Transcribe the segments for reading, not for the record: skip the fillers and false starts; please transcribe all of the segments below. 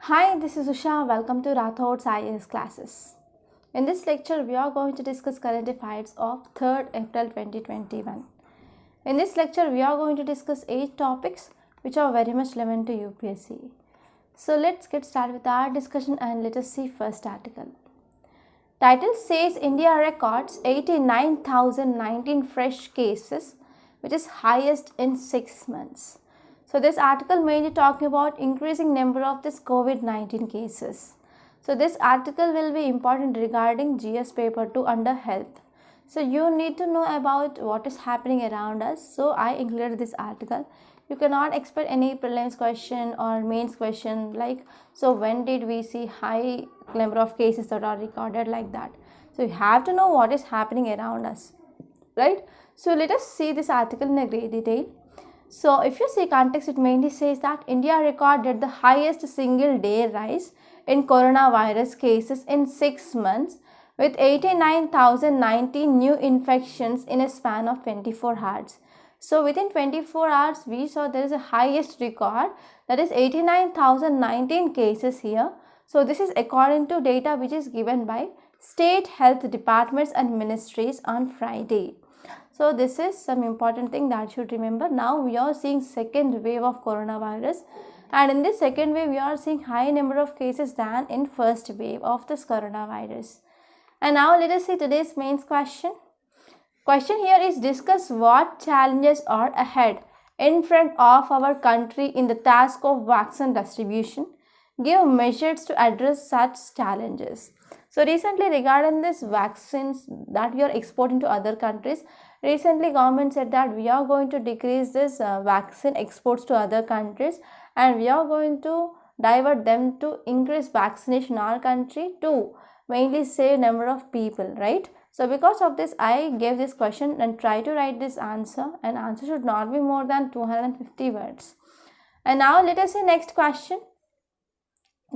Hi, this is Usha. Welcome to Rathod's IAS classes. In this lecture, we are going to discuss current affairs of 3rd April 2021. In this lecture, we are going to discuss 8 topics which are very much relevant to UPSC. So let's get started with our discussion and let us see first article. Title says India records 89,019 fresh cases, which is highest in 6 months. So this article mainly talking about increasing number of this COVID-19 cases. So this article will be important regarding GS paper 2 under health. So you need to know about what is happening around us. So I included this article. You cannot expect any prelims question or mains question like, so when did we see high number of cases that are recorded like that. So you have to know what is happening around us, right? So let us see this article in a great detail. So if you see context, it mainly says that India recorded the highest single day rise in coronavirus cases in 6 months with 89,019 new infections in a span of 24 hours. So within 24 hours, we saw there is a highest record, that is 89,019 cases here. So this is according to data which is given by state health departments and ministries on Friday. So this is some important thing that you should remember. Now we are seeing second wave of coronavirus, and in this second wave we are seeing high number of cases than in first wave of this coronavirus. And now let us see today's main question. Question here is, discuss what challenges are ahead in front of our country in the task of vaccine distribution. Give measures to address such challenges. So recently regarding this vaccines that we are exporting to other countries, recently government said that we are going to decrease this vaccine exports to other countries, and we are going to divert them to increase vaccination in our country to mainly save number of people, right? So because of this, I gave this question and try to write this answer, and answer should not be more than 250 words. And now let us see next question.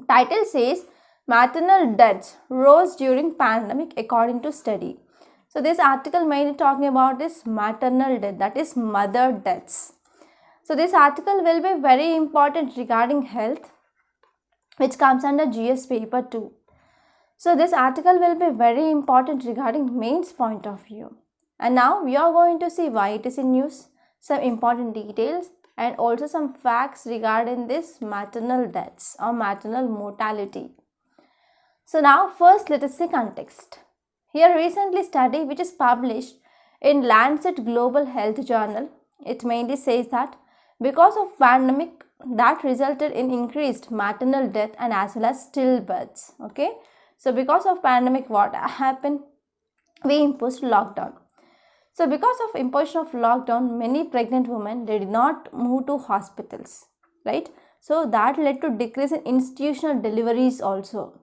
Title says maternal deaths rose during pandemic according to study. So this article mainly talking about this maternal death, that is mother deaths. So this article will be very important regarding health, which comes under GS paper 2. So this article will be very important regarding mains point of view. And now we are going to see why it is in news, some important details, and also some facts regarding this maternal deaths or maternal mortality. So now first let us see context. Here recently study which is published in Lancet Global Health Journal, it mainly says that because of pandemic that resulted in increased maternal death and as well as stillbirths. Okay, so because of pandemic what happened? We imposed lockdown. So because of imposition of lockdown, many pregnant women did not move to hospitals, right? So that led to decrease in institutional deliveries also.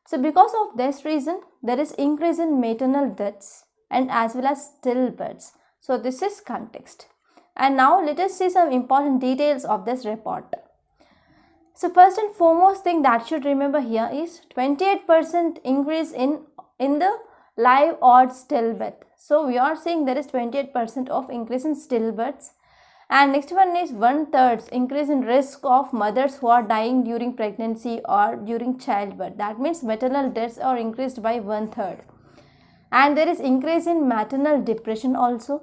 So because of this reason, there is increase in maternal deaths and as well as stillbirths. So this is context. And now let us see some important details of this report. So first and foremost thing that you should remember here is 28% increase in the live or stillbirth. So we are seeing there is 28% of increase in stillbirths. And next one is 1/3 increase in risk of mothers who are dying during pregnancy or during childbirth. That means maternal deaths are increased by 1/3. And there is increase in maternal depression also.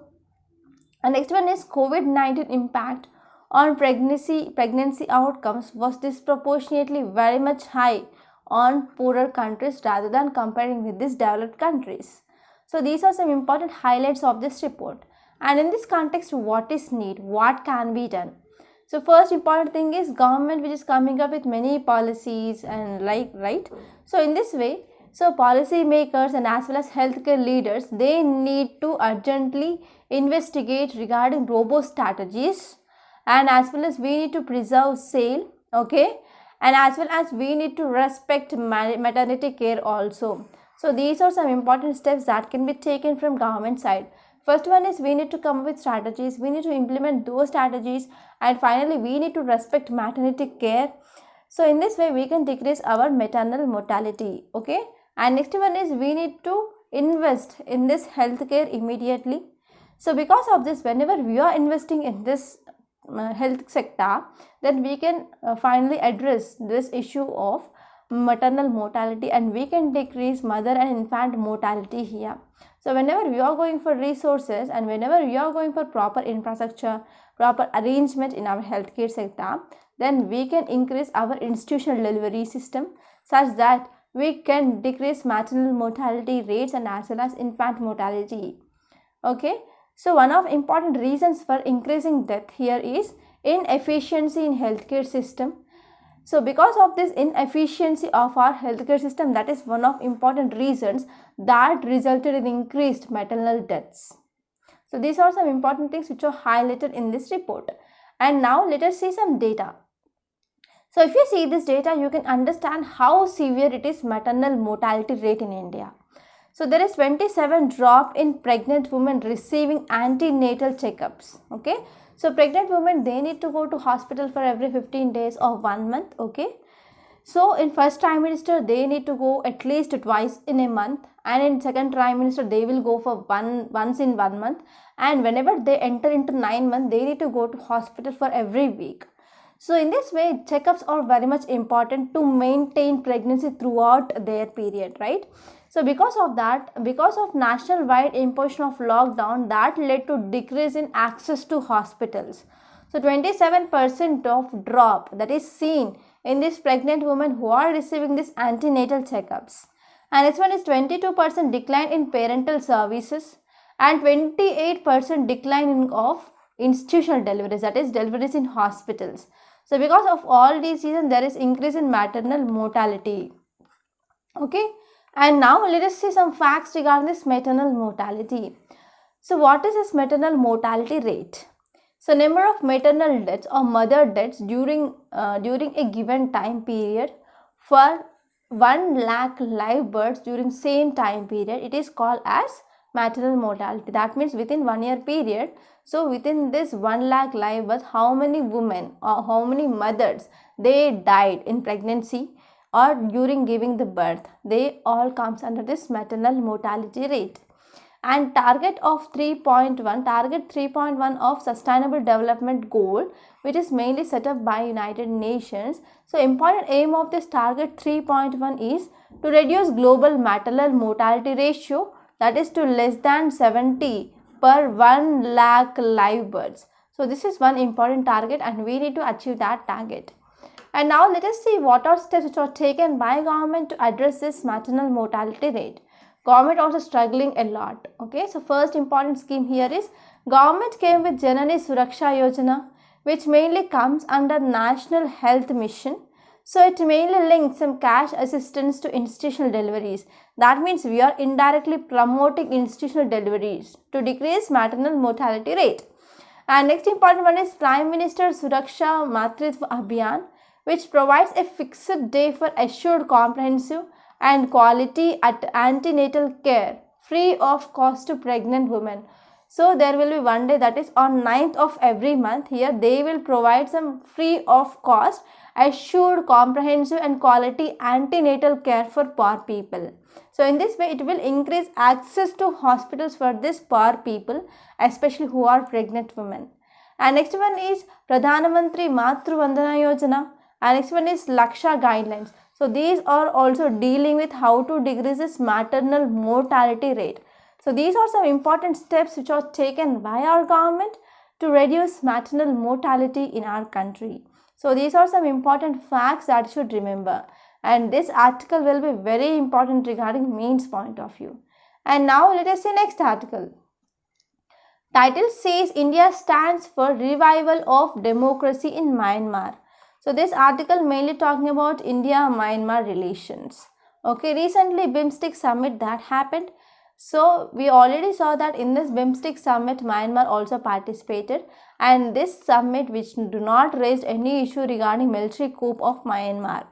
And next one is COVID-19 impact on pregnancy outcomes was disproportionately very much high on poorer countries rather than comparing with these developed countries. So these are some important highlights of this report. And in this context, what is need? What can be done? So first important thing is government which is coming up with many policies and right? So in this way, so policy makers and as well as healthcare leaders, they need to urgently investigate regarding robust strategies, and as well as we need to preserve sale, okay, and as well as we need to respect maternity care also. So these are some important steps that can be taken from government side. First one is we need to come up with strategies, we need to implement those strategies, and finally we need to respect maternity care. So in this way we can decrease our maternal mortality, okay. And next one is we need to invest in this healthcare immediately. So because of this, whenever we are investing in this health sector, then we can finally address this issue of maternal mortality, and we can decrease mother and infant mortality here. So whenever we are going for resources and whenever we are going for proper infrastructure, proper arrangement in our healthcare sector, then we can increase our institutional delivery system such that we can decrease maternal mortality rates and as well as infant mortality. Okay, so one of important reasons for increasing death here is inefficiency in healthcare system. So because of this inefficiency of our healthcare system, that is one of important reasons that resulted in increased maternal deaths. So these are some important things which are highlighted in this report. And now let us see some data. So if you see this data, you can understand how severe it is maternal mortality rate in India. So there is 27 drop in pregnant women receiving antenatal checkups. Okay. So pregnant women, they need to go to hospital for every 15 days or 1 month. Okay. So in first trimester, they need to go at least twice in a month, and in second trimester, they will go for once in 1 month, and whenever they enter into 9 months, they need to go to hospital for every week. So in this way, checkups are very much important to maintain pregnancy throughout their period, right? So because of that, because of national-wide imposition of lockdown, that led to decrease in access to hospitals. So 27% of drop that is seen in these pregnant women who are receiving these antenatal checkups. And next one is 22% decline in parental services and 28% decline of institutional deliveries, that is deliveries in hospitals. So because of all these reasons, there is increase in maternal mortality. Okay. And now let us see some facts regarding this maternal mortality. So what is this maternal mortality rate? So number of maternal deaths or mother deaths during a given time period for 1 lakh live births during same time period, it is called as maternal mortality. That means within 1 year period, so within this 1 lakh live births, how many women or how many mothers they died in pregnancy or during giving the birth, they all comes under this maternal mortality rate. And target 3.1 of sustainable development goal, which is mainly set up by United Nations. So important aim of this target 3.1 is to reduce global maternal mortality ratio, that is to less than 70 per 1 lakh live births. So this is one important target and we need to achieve that target. And now let us see what are steps which are taken by government to address this maternal mortality rate. Government also struggling a lot. Okay, so first important scheme here is government came with Janani Suraksha Yojana, which mainly comes under National Health Mission. So it mainly links some cash assistance to institutional deliveries. That means we are indirectly promoting institutional deliveries to decrease maternal mortality rate. And next important one is Prime Minister Suraksha Matritva Abhiyan, which provides a fixed day for assured comprehensive and quality at antenatal care free of cost to pregnant women. So there will be one day, that is on 9th of every month. Here they will provide some free of cost assured comprehensive and quality antenatal care for poor people. So in this way it will increase access to hospitals for this poor people, especially who are pregnant women. And next one is Pradhan Mantri Matru Vandana Yojana, and next one is Laksha guidelines. So these are also dealing with how to decrease this maternal mortality rate. So these are some important steps which are taken by our government to reduce maternal mortality in our country. So these are some important facts that you should remember. And this article will be very important regarding mains point of view. And now let us see next article. Title says India stands for revival of democracy in Myanmar. So this article mainly talking about India-Myanmar relations. Okay, recently BIMSTEC summit that happened. So we already saw that in this BIMSTEC summit, Myanmar also participated, and this summit which do not raise any issue regarding military coup of Myanmar.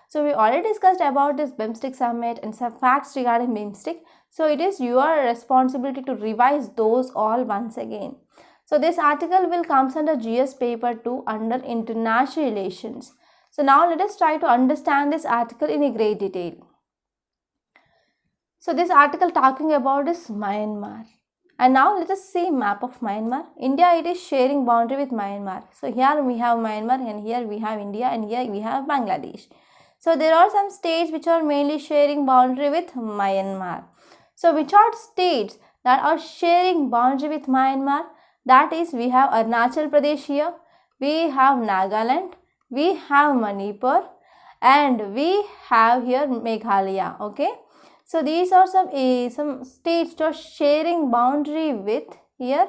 So we already discussed about this BIMSTEC summit and some facts regarding BIMSTEC. So it is your responsibility to revise those all once again. So this article will come under GS paper 2 under international relations. So now let us try to understand this article in a great detail. So this article talking about is Myanmar. And now let us see map of Myanmar. India, it is sharing boundary with Myanmar. So here we have Myanmar and here we have India and here we have Bangladesh. So there are some states which are mainly sharing boundary with Myanmar. So which are states that are sharing boundary with Myanmar? That is, we have Arunachal Pradesh here, we have Nagaland, we have Manipur, and we have here Meghalaya. Okay. So these are some states that are sharing boundary with here.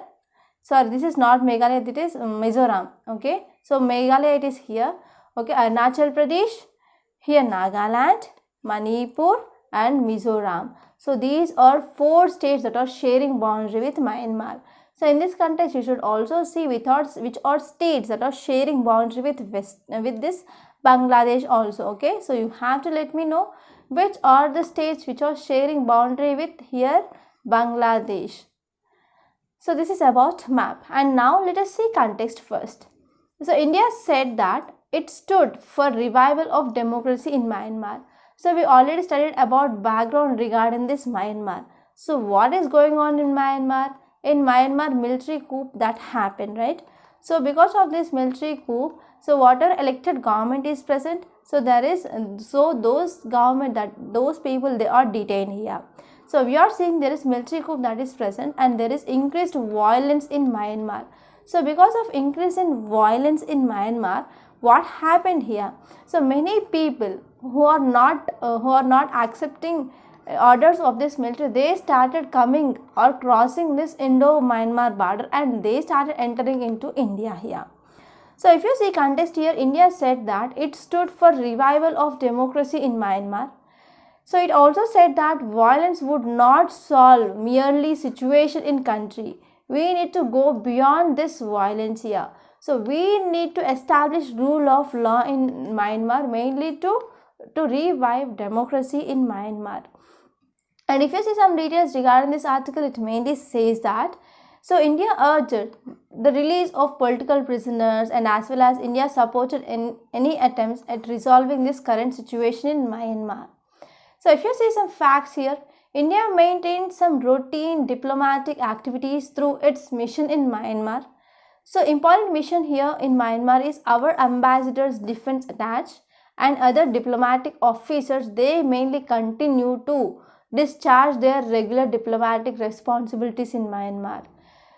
Sorry, this is not Meghalaya, it is Mizoram. Okay. So Meghalaya, it is here. Okay. Arunachal Pradesh, here Nagaland, Manipur and Mizoram. So these are 4 states that are sharing boundary with Myanmar. So in this context, you should also see which are states that are sharing boundary with this Bangladesh also. Okay. So you have to let me know which are the states which are sharing boundary with here Bangladesh. So this is about map. And now let us see context first. So India said that it stood for revival of democracy in Myanmar. So we already studied about background regarding this Myanmar. So what is going on in Myanmar? In Myanmar, military coup that happened, right? So because of this military coup, so whatever elected government is present, so those people, they are detained here. So we are seeing there is military coup that is present and there is increased violence in Myanmar. So because of increase in violence in Myanmar, what happened here? So many people who are not accepting orders of this military, they started coming or crossing this Indo-Myanmar border and they started entering into India here. So if you see context here, India said that it stood for revival of democracy in Myanmar. So it also said that violence would not solve merely situation in country. We need to go beyond this violence here. So we need to establish rule of law in Myanmar, mainly to revive democracy in Myanmar. And if you see some details regarding this article, it mainly says that so India urged the release of political prisoners and as well as India supported any attempts at resolving this current situation in Myanmar. So if you see some facts here, India maintained some routine diplomatic activities through its mission in Myanmar. So important mission here in Myanmar is our ambassadors, defense attached and other diplomatic officers, they mainly continue to discharge their regular diplomatic responsibilities in Myanmar.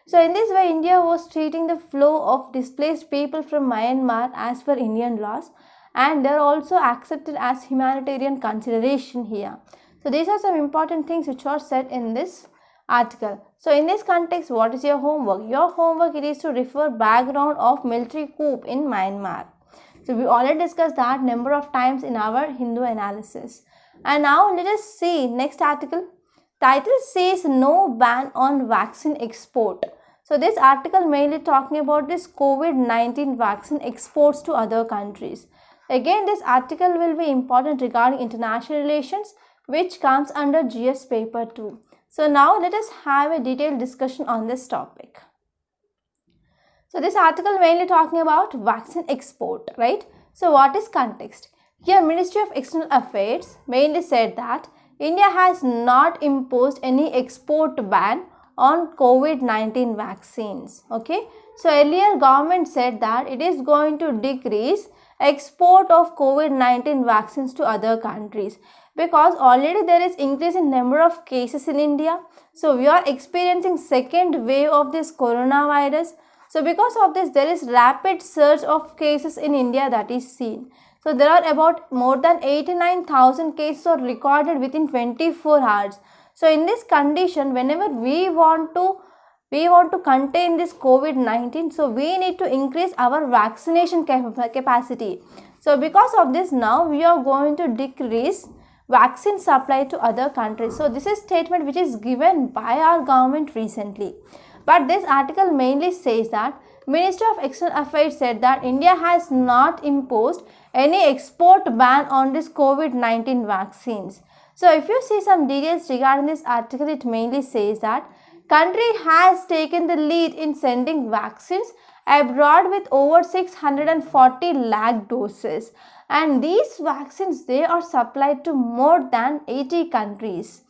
So in this way, India was treating the flow of displaced people from Myanmar as per Indian laws, and they are also accepted as humanitarian consideration here. So these are some important things which are said in this article. So in this context, what is your homework? Your homework, it is to refer background of military coup in Myanmar. So we already discussed that number of times in our Hindu analysis. And now let us see next article. Title says no ban on vaccine export. So this article mainly talking about this COVID-19 vaccine exports to other countries. Again, this article will be important regarding international relations, which comes under GS paper 2. So now let us have a detailed discussion on this topic. So this article mainly talking about vaccine export, right? So what is context? Here Ministry of External Affairs mainly said that India has not imposed any export ban on COVID-19 vaccines. Okay. So earlier government said that it is going to decrease export of COVID-19 vaccines to other countries because already there is increase in number of cases in India. So we are experiencing second wave of this coronavirus. So because of this, there is rapid surge of cases in India that is seen. So there are about more than 89,000 cases are recorded within 24 hours. So in this condition, whenever we want to contain this COVID-19, so we need to increase our vaccination capacity. So because of this, now we are going to decrease vaccine supply to other countries. So this is statement which is given by our government recently. But this article mainly says that Ministry of External Affairs said that India has not imposed any export ban on this COVID-19 vaccines. So if you see some details regarding this article, it mainly says that country has taken the lead in sending vaccines abroad with over 640 lakh doses, and these vaccines, they are supplied to more than 80 countries.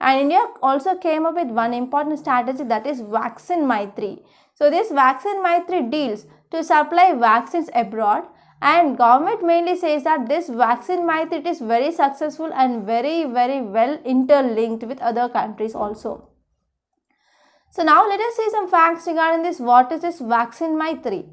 And India also came up with one important strategy, that is Vaccine Maitri. So this Vaccine Maitri deals to supply vaccines abroad, and government mainly says that this Vaccine Maitri is very successful and very well interlinked with other countries also. So now let us see some facts regarding this. What is this Vaccine Maitri?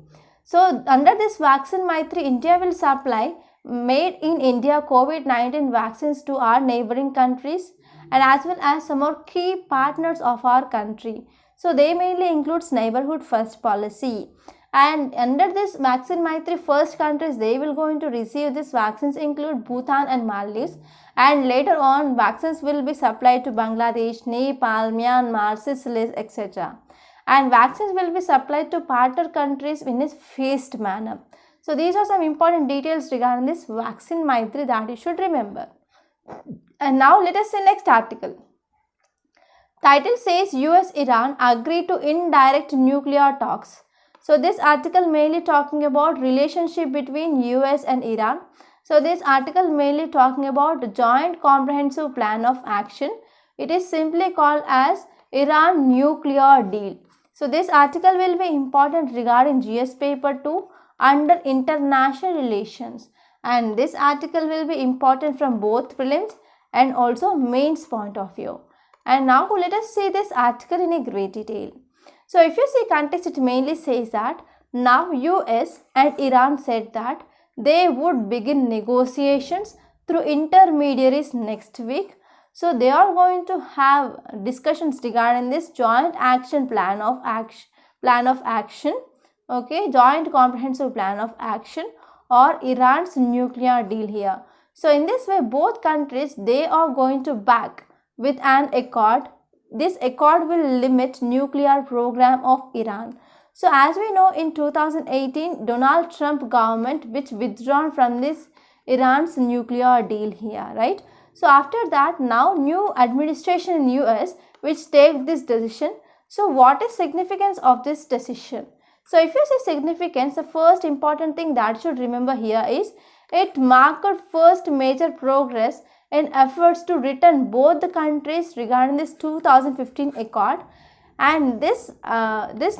So under this Vaccine Maitri, India will supply made in India COVID-19 vaccines to our neighboring countries and as well as some more key partners of our country. So they mainly includes neighborhood first policy. And under this Vaccine Maitri, first countries they will going to receive these vaccines include Bhutan and Maldives, and later on vaccines will be supplied to Bangladesh, Nepal, Myanmar, Seychelles, etc. And vaccines will be supplied to partner countries in a phased manner. So these are some important details regarding this Vaccine Maitri that you should remember. And now let us see next article. Title says US-Iran agree to indirect nuclear talks. So this article mainly talking about relationship between US and Iran. So this article mainly talking about the Joint Comprehensive Plan of Action. It is simply called as Iran Nuclear Deal. So this article will be important regarding GS paper 2 under international relations, and this article will be important from both prelims and also mains point of view. And now let us see this article in a great detail. So if you see context, it mainly says that now US and Iran said that they would begin negotiations through intermediaries next week. So they are going to have discussions regarding this joint action plan of action, okay, joint comprehensive plan of action or Iran's nuclear deal here. So in this way, both countries they are going to back with an accord. This accord will limit nuclear program of Iran. So as we know, in 2018, Donald Trump government which withdrawn from this Iran's nuclear deal here, right? So after that, now new administration in US which take this decision. So what is significance of this decision? So if you say significance, the first important thing that you should remember here is it marked first major progress in efforts to return both the countries regarding this 2015 accord, and this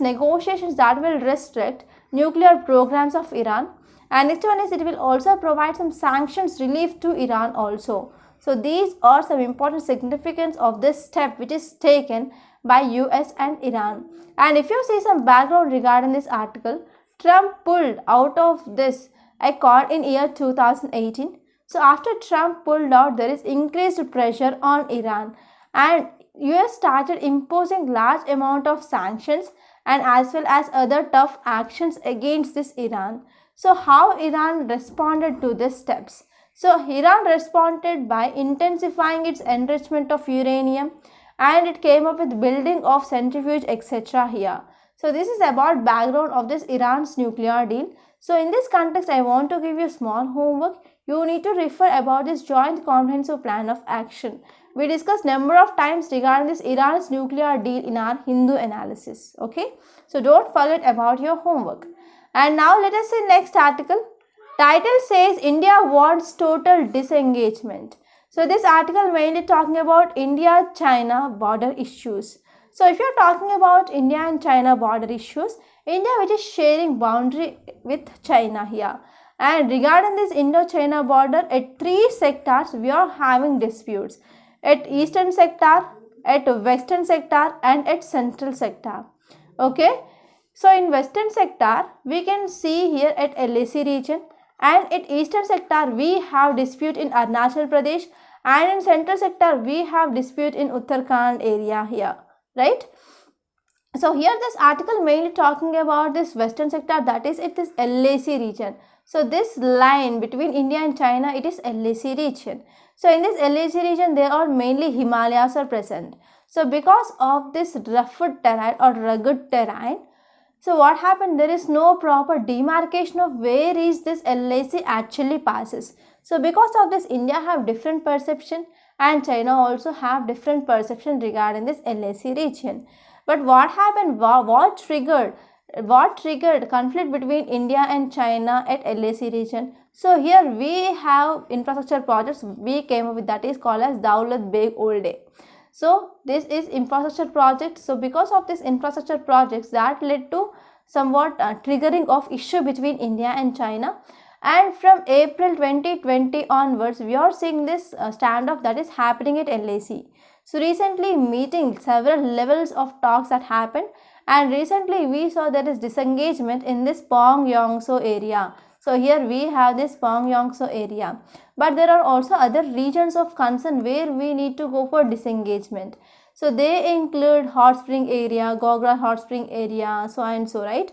negotiations that will restrict nuclear programs of Iran. And next one is it will also provide some sanctions relief to Iran also. So these are some important significance of this step which is taken by US and Iran. And if you see some background regarding this article, Trump pulled out of this accord in year 2018. So after Trump pulled out, there is increased pressure on Iran, and US started imposing large amount of sanctions and as well as other tough actions against this Iran. So how Iran responded to these steps? So Iran responded by intensifying its enrichment of uranium, and it came up with building of centrifuge etc. here. So this is about background of this Iran's nuclear deal. So in this context, I want to give you small homework. You need to refer about this joint comprehensive plan of action. We discussed number of times regarding this Iran's nuclear deal in our Hindu analysis. Okay, so don't forget about your homework. And now let us see next article. Title says India wants total disengagement. So this article mainly talking about India-China border issues. So if you are talking about India and China border issues, India which is sharing boundary with China here. And regarding this Indo-China border, at 3 sectors we are having disputes. At eastern sector, at western sector and at central sector. Okay. So in western sector, we can see here at LAC region, and at eastern sector we have dispute in Arunachal Pradesh, and in central sector we have dispute in Uttarakhand area here, right? So here this article mainly talking about this western sector, that is it is LAC region. So this line between India and China, it is LAC region. So in this LAC region there are mainly Himalayas are present. So because of this rough terrain or rugged terrain, so what happened, there is no proper demarcation of where is this LAC actually passes. So because of this, India have different perception and China also have different perception regarding this LAC region. But what happened, what triggered conflict between India and China at LAC region? So here we have infrastructure projects we came up with, that is called as Daulat Beg Old Day. So this is infrastructure project. So because of this infrastructure projects, that led to somewhat triggering of issue between India and China. And from April 2020 onwards, we are seeing this standoff that is happening at LAC. So recently meeting several levels of talks that happened, and recently we saw there is disengagement in this Pyongyangso area. So here we have this Pyongyangso area, but there are also other regions of concern where we need to go for disengagement. So they include Hot Spring area, Gogra Hot Spring area, so and so, right?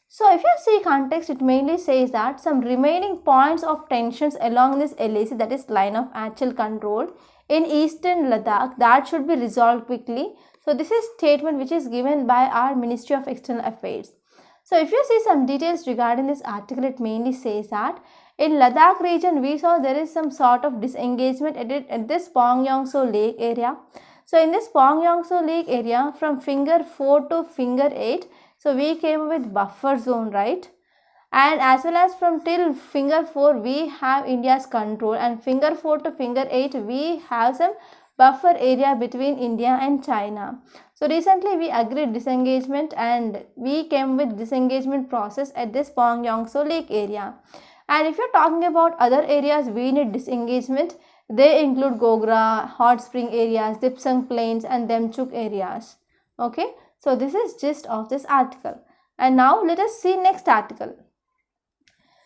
So if you see context, it mainly says that some remaining points of tensions along this LAC, that is line of actual control, in eastern Ladakh, that should be resolved quickly. So this is statement which is given by our Ministry of External Affairs. So if you see some details regarding this article, it mainly says that in Ladakh region, we saw there is some sort of disengagement at this Pyongyangso Lake area. So in this Pyongyangso Lake area, from finger 4 to finger 8, so we came with buffer zone, right? And as well as from till finger 4, we have India's control, and finger 4 to finger 8, we have some buffer area between India and China. So recently we agreed disengagement, and we came with disengagement process at this Pyongyangso Lake area. And if you're talking about other areas we need disengagement, they include Gogra, Hot Spring areas, Dipsang Plains and Demchuk areas. Okay, so this is gist of this article. And now let us see next article.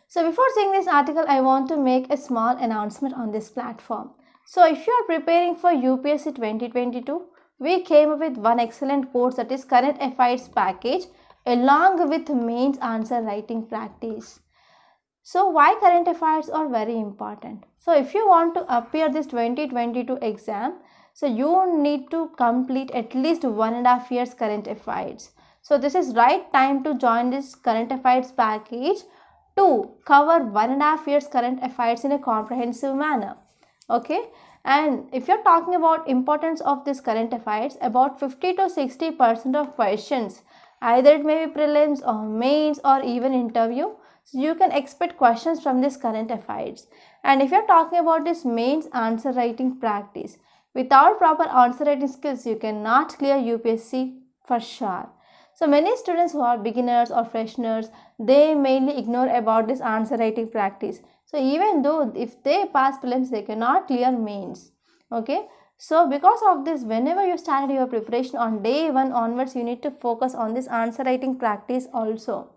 So before seeing this article, I want to make a small announcement on this platform. So if you are preparing for UPSC 2022, we came up with one excellent course, that is Current Affairs package along with mains answer writing practice. So why current affairs are very important? So if you want to appear this 2022 exam, so you need to complete at least 1.5 years current affairs. So this is right time to join this current affairs package to cover 1.5 years current affairs in a comprehensive manner. Okay, and if you're talking about importance of this current affairs, about 50 to 60% of questions, either it may be prelims or mains or even interview, so you can expect questions from this current affairs. And if you're talking about this mains answer writing practice, without proper answer writing skills, you cannot clear UPSC for sure. So many students who are beginners or fresheners, they mainly ignore about this answer writing practice. So even though if they pass prelims, they cannot clear mains. Okay. So because of this, whenever you started your preparation on day 1 onwards, you need to focus on this answer writing practice also.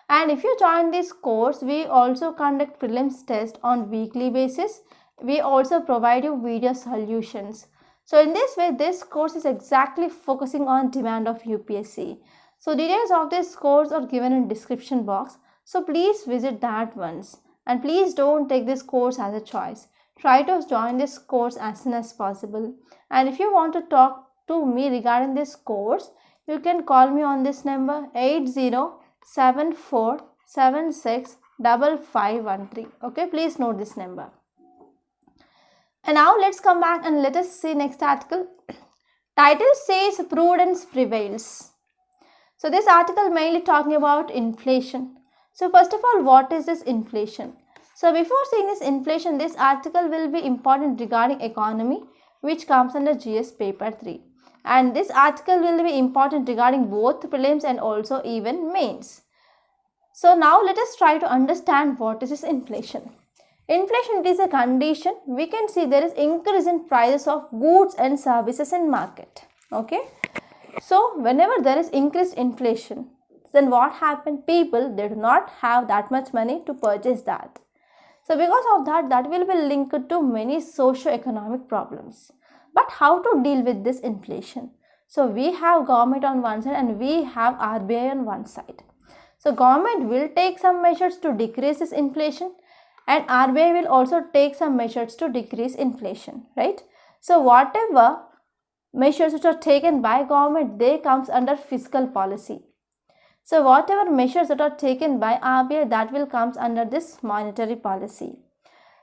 And if you join this course, we also conduct prelims test on weekly basis. We also provide you video solutions. So in this way, this course is exactly focusing on demand of UPSC. So details of this course are given in description box. So please visit that once. And please don't take this course as a choice. Try to join this course as soon as possible. And if you want to talk to me regarding this course, you can call me on this number 8074765513. Okay, please note this number. And now let's come back and let us see next article. Title says prudence prevails. So this article mainly talking about inflation. So first of all, what is this inflation? So before seeing this inflation, this article will be important regarding economy, which comes under GS paper 3. And this article will be important regarding both prelims and also even mains. So now let us try to understand what is this inflation. Inflation is a condition. We can see there is increase in prices of goods and services in market. Okay. So whenever there is increased inflation, then what happened? People, they do not have that much money to purchase that. So because of that, that will be linked to many socio-economic problems. But how to deal with this inflation? So we have government on one side and we have RBI on one side. So government will take some measures to decrease this inflation, and RBI will also take some measures to decrease inflation, right? So whatever measures which are taken by government, they comes under fiscal policy. So whatever measures that are taken by RBI, that will comes under this monetary policy.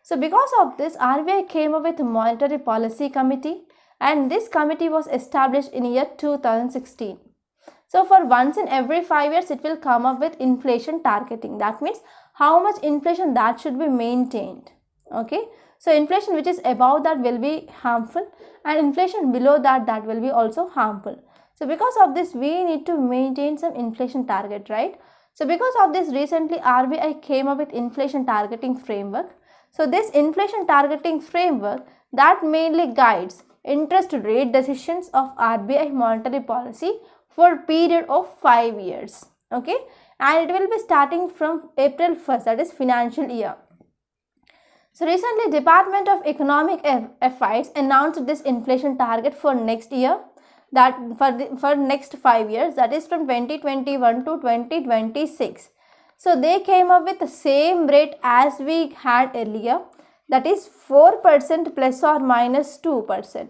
So because of this, RBI came up with a monetary policy committee, and this committee was established in year 2016. So for once in every 5 years, it will come up with inflation targeting. That means how much inflation that should be maintained. Okay. So inflation which is above that will be harmful, and inflation below that will be also harmful. So because of this, we need to maintain some inflation target, right? So because of this, recently RBI came up with inflation targeting framework. So this inflation targeting framework that mainly guides interest rate decisions of RBI monetary policy for a period of 5 years. Okay, and it will be starting from April 1st, that is financial year. So recently Department of Economic Affairs announced this inflation target for next year, that for next 5 years, that is from 2021 to 2026. So they came up with the same rate as we had earlier, that is 4% plus or minus 2%.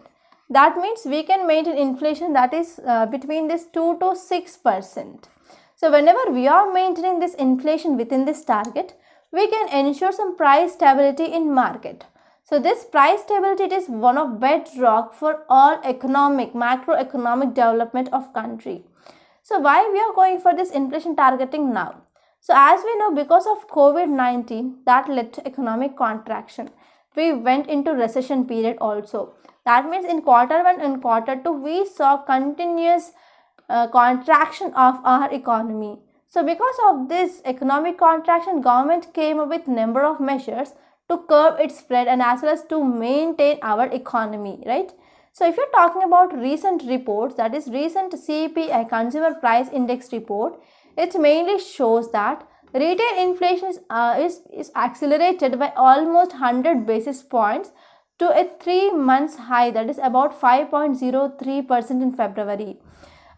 That means we can maintain inflation that is between this 2 to 6%. So whenever we are maintaining this inflation within this target, we can ensure some price stability in market. So this price stability is one of bedrock for all macroeconomic development of country. So why we are going for this inflation targeting now? So as we know, because of COVID-19 that led to economic contraction, we went into recession period also. That means in quarter 1 and quarter 2 we saw continuous contraction of our economy. So because of this economic contraction, government came up with number of measures to curb its spread and as well as to maintain our economy, right? So if you're talking about recent reports, that is recent CPI Consumer Price Index report, it mainly shows that retail inflation is accelerated by almost 100 basis points to a 3 months high, that is about 5.03% in February.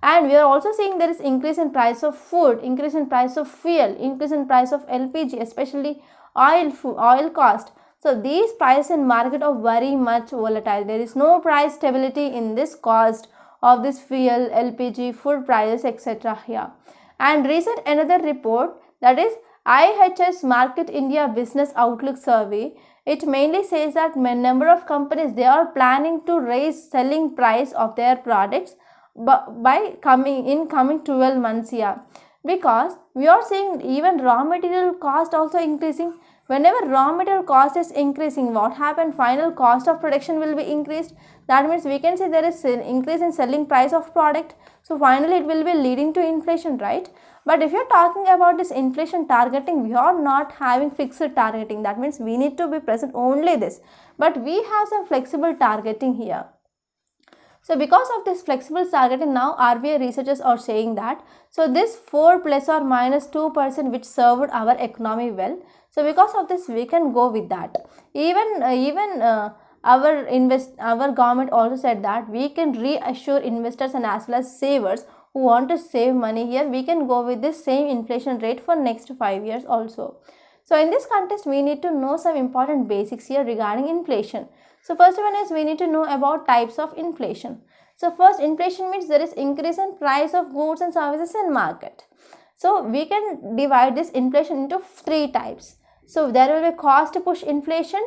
And we are also seeing there is increase in price of food, increase in price of fuel, increase in price of LPG, especially oil cost. So these prices in market are very much volatile. There is no price stability in this cost of this fuel, LPG, food prices, etc. here. And recent another report, that is IHS Markit India Business Outlook Survey, it mainly says that number of companies, they are planning to raise selling price of their products by coming 12 months here, because we are seeing even raw material cost also increasing. Whenever raw material cost is increasing, what happen? Final cost of production will be increased. That means we can say there is an increase in selling price of product. So finally it will be leading to inflation, right? But if you're talking about this inflation targeting, we are not having fixed targeting. That means we need to be present only this. But we have some flexible targeting here. So because of this flexible targeting, now RBI researchers are saying that, so this 4 plus or minus 2% which served our economy well. So because of this, we can go with that. Even our government also said that we can reassure investors and as well as savers who want to save money here. We can go with this same inflation rate for next 5 years also. So in this context, we need to know some important basics here regarding inflation. So first one is we need to know about types of inflation. So first, inflation means there is increase in price of goods and services in market. So we can divide this inflation into 3 types. So there will be cost push inflation,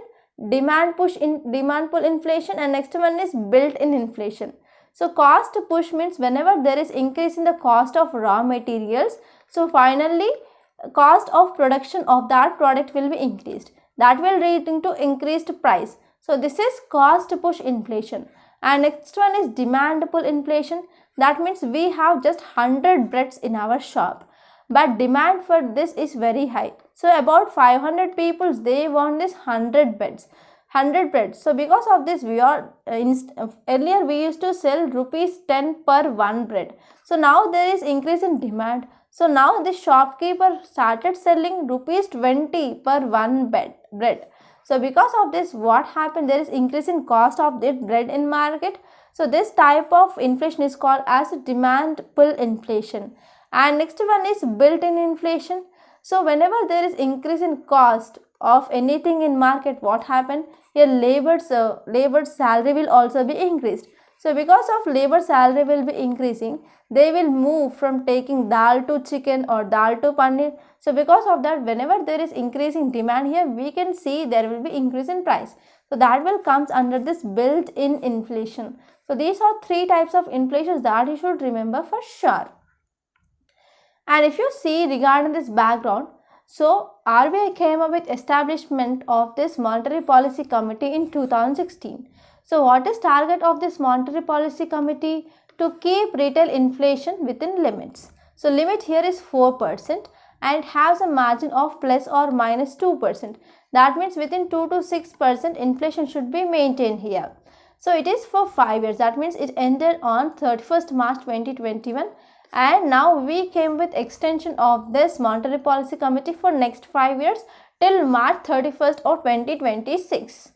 demand pull inflation, and next one is built-in inflation. So cost push means whenever there is increase in the cost of raw materials, so finally cost of production of that product will be increased. That will lead into increased price. So this is cost push inflation. And next one is demand pull inflation. That means we have just 100 breads in our shop, but demand for this is very high. So about 500 people, they want this 100 breads. So because of this, we are earlier we used to sell rupees 10 per one bread. So now there is increase in demand. So now the shopkeeper started selling rupees 20 per one bread. So because of this, what happened? There is increase in cost of the bread in market. So this type of inflation is called as demand pull inflation. And next one is built-in inflation. So whenever there is increase in cost of anything in market, what happened? Here labor's salary will also be increased. So because of labor salary will be increasing, they will move from taking dal to chicken or dal to paneer. So because of that, whenever there is increasing demand here, we can see there will be increase in price. So that will comes under this built-in inflation. So these are 3 types of inflations that you should remember for sure. And if you see regarding this background, So RBI came up with establishment of this Monetary Policy Committee in 2016. So what is target of this Monetary Policy Committee? To keep retail inflation within limits. So limit here is 4% and it has a margin of plus or minus 2%. That means within 2 to 6% inflation should be maintained here. So it is for 5 years. That means it ended on 31st March 2021. And now we came with extension of this Monetary Policy Committee for next 5 years till March 31st of 2026.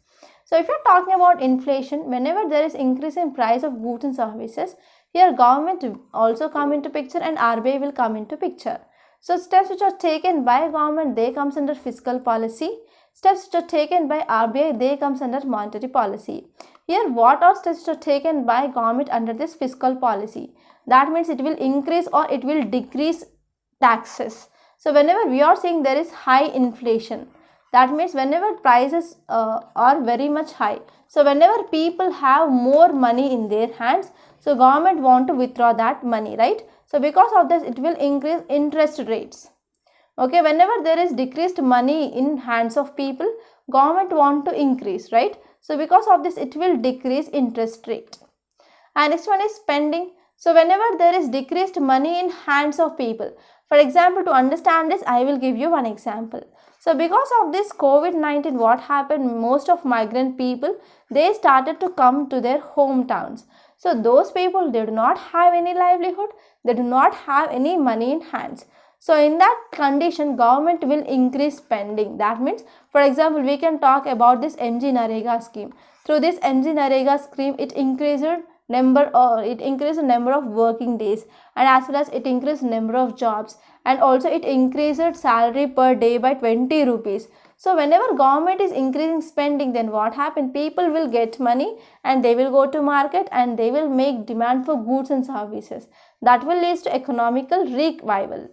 So if you are talking about inflation, whenever there is increase in price of goods and services, here government also come into picture and RBI will come into picture. So steps which are taken by government, they comes under fiscal policy. Steps which are taken by RBI, they comes under monetary policy. Here what are steps which are taken by government under this fiscal policy? That means it will increase or it will decrease taxes. So whenever we are saying there is high inflation, that means whenever prices are very much high, so whenever people have more money in their hands, so government want to withdraw that money, right? So because of this it will increase interest rates. Okay, whenever there is decreased money in hands of people, government want to increase, right? So because of this it will decrease interest rate. And next one is spending. So whenever there is decreased money in hands of people, for example, to understand this I will give you one example. So because of this COVID-19, what happened, most of migrant people, they started to come to their hometowns. So those people, they do not have any livelihood, they do not have any money in hands. So in that condition, government will increase spending. That means, for example, we can talk about this MG Narega scheme. Through this MG Narega scheme, it increased the number of working days, and as well as it increased number of jobs, and also it increased salary per day by 20 rupees. So whenever government is increasing spending, then what happens? People will get money and they will go to market and they will make demand for goods and services. That will lead to economical revival.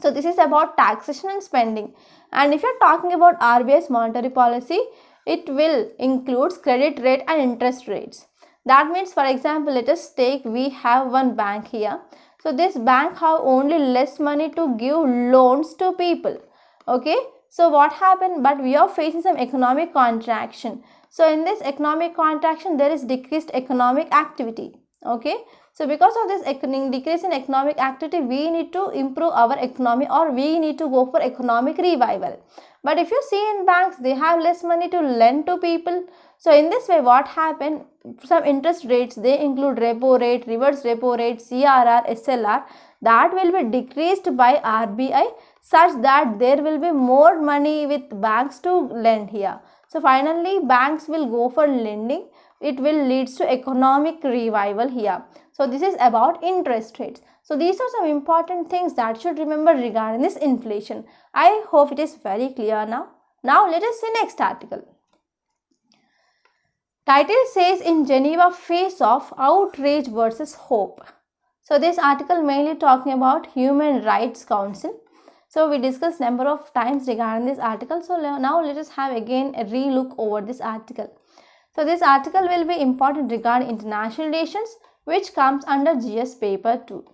So this is about taxation and spending. And if you are talking about RBI's monetary policy, it will include credit rate and interest rates. That means, for example, let us take, we have one bank here. So this bank have only less money to give loans to people. Okay. So what happened? But we are facing some economic contraction. So in this economic contraction, there is decreased economic activity. Okay. So because of this decrease in economic activity, we need to improve our economy, or we need to go for economic revival. But if you see in banks, they have less money to lend to people. So in this way, what happened? Some interest rates, they include repo rate, reverse repo rate, CRR, SLR, that will be decreased by RBI such that there will be more money with banks to lend here. So finally, banks will go for lending. It will lead to economic revival here. So this is about interest rates. So these are some important things that should remember regarding this inflation. I hope it is very clear now. Now let us see next article. Title says, in Geneva face of outrage versus hope. So this article mainly talking about Human Rights Council. So we discussed number of times regarding this article. So now let us have again a relook over this article. So this article will be important regarding international relations, which comes under GS paper 2.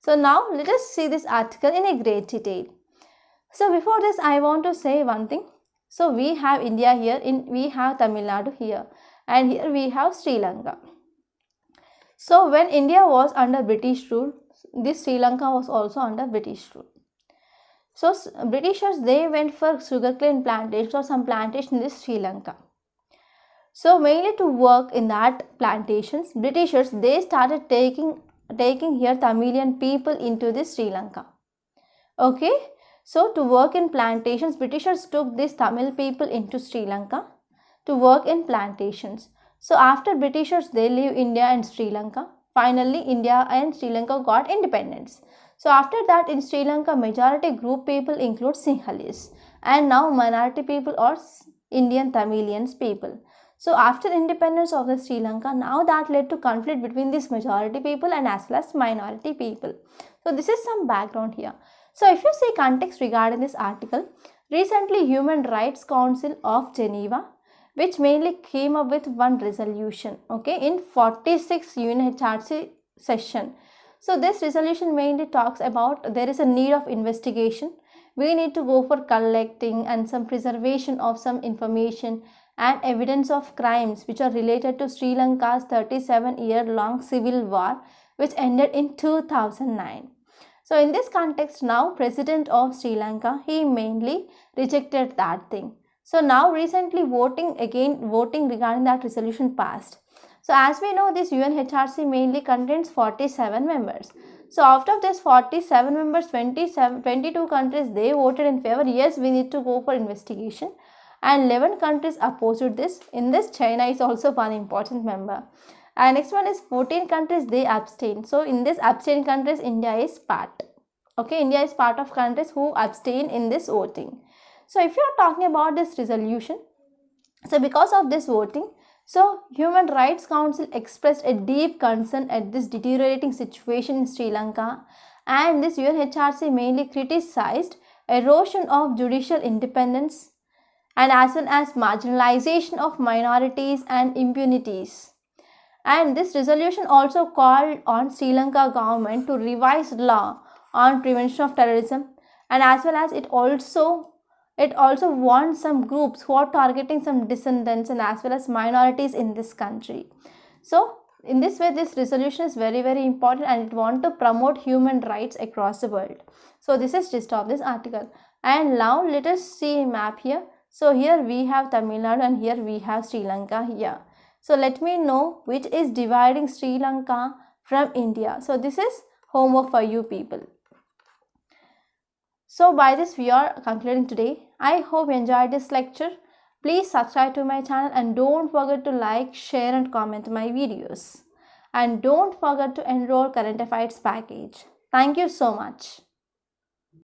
So now let us see this article in a great detail. So before this, I want to say one thing. So we have India here, we have Tamil Nadu here, and here we have Sri Lanka. So when India was under British rule, this Sri Lanka was also under British rule. So Britishers, they went for sugarcane plantations or some plantation in this Sri Lanka. So mainly to work in that plantations, Britishers, they started taking here Tamilian people into this Sri Lanka. Okay. So to work in plantations, Britishers took these Tamil people into Sri Lanka to work in plantations. So after Britishers, they leave India and Sri Lanka. Finally, India and Sri Lanka got independence. So after that, in Sri Lanka, majority group people include Sinhalese, and now minority people or Indian Tamilians people. So after independence of the Sri Lanka, now that led to conflict between this majority people and as well as minority people. So this is some background here. So if you see context regarding this article, recently Human Rights Council of Geneva, which mainly came up with one resolution, okay, in 46th UNHRC session. So this resolution mainly talks about there is a need of investigation we need to go for collecting and some preservation of some information and evidence of crimes which are related to Sri Lanka's 37-year-long civil war which ended in 2009. So in this context, now President of Sri Lanka, he mainly rejected that thing. So now recently voting regarding that resolution passed. So as we know, this UNHRC mainly contains 47 members. So out of this 47 members, 22 countries, they voted in favor. Yes, we need to go for investigation. And 11 countries opposed this. In this, China is also one important member. And next one is 14 countries, they abstain. So in this abstain countries, India is part. Okay, India is part of countries who abstain in this voting. So if you are talking about this resolution, so because of this voting, so Human Rights Council expressed a deep concern at this deteriorating situation in Sri Lanka, and this UNHRC mainly criticized erosion of judicial independence and as well as marginalization of minorities and impunities. And this resolution also called on Sri Lanka government to revise law on prevention of terrorism, and as well as it also wants some groups who are targeting some descendants and as well as minorities in this country. So in this way, this resolution is very important, and it wants to promote human rights across the world. So this is gist of this article. And now let us see a map here. So here we have Tamil Nadu and here we have Sri Lanka here. So let me know which is dividing Sri Lanka from India. So this is homework for you people. So by this we are concluding today. I hope you enjoyed this lecture. Please subscribe to my channel and don't forget to like, share and comment my videos. And don't forget to enroll Current Affairs package. Thank you so much.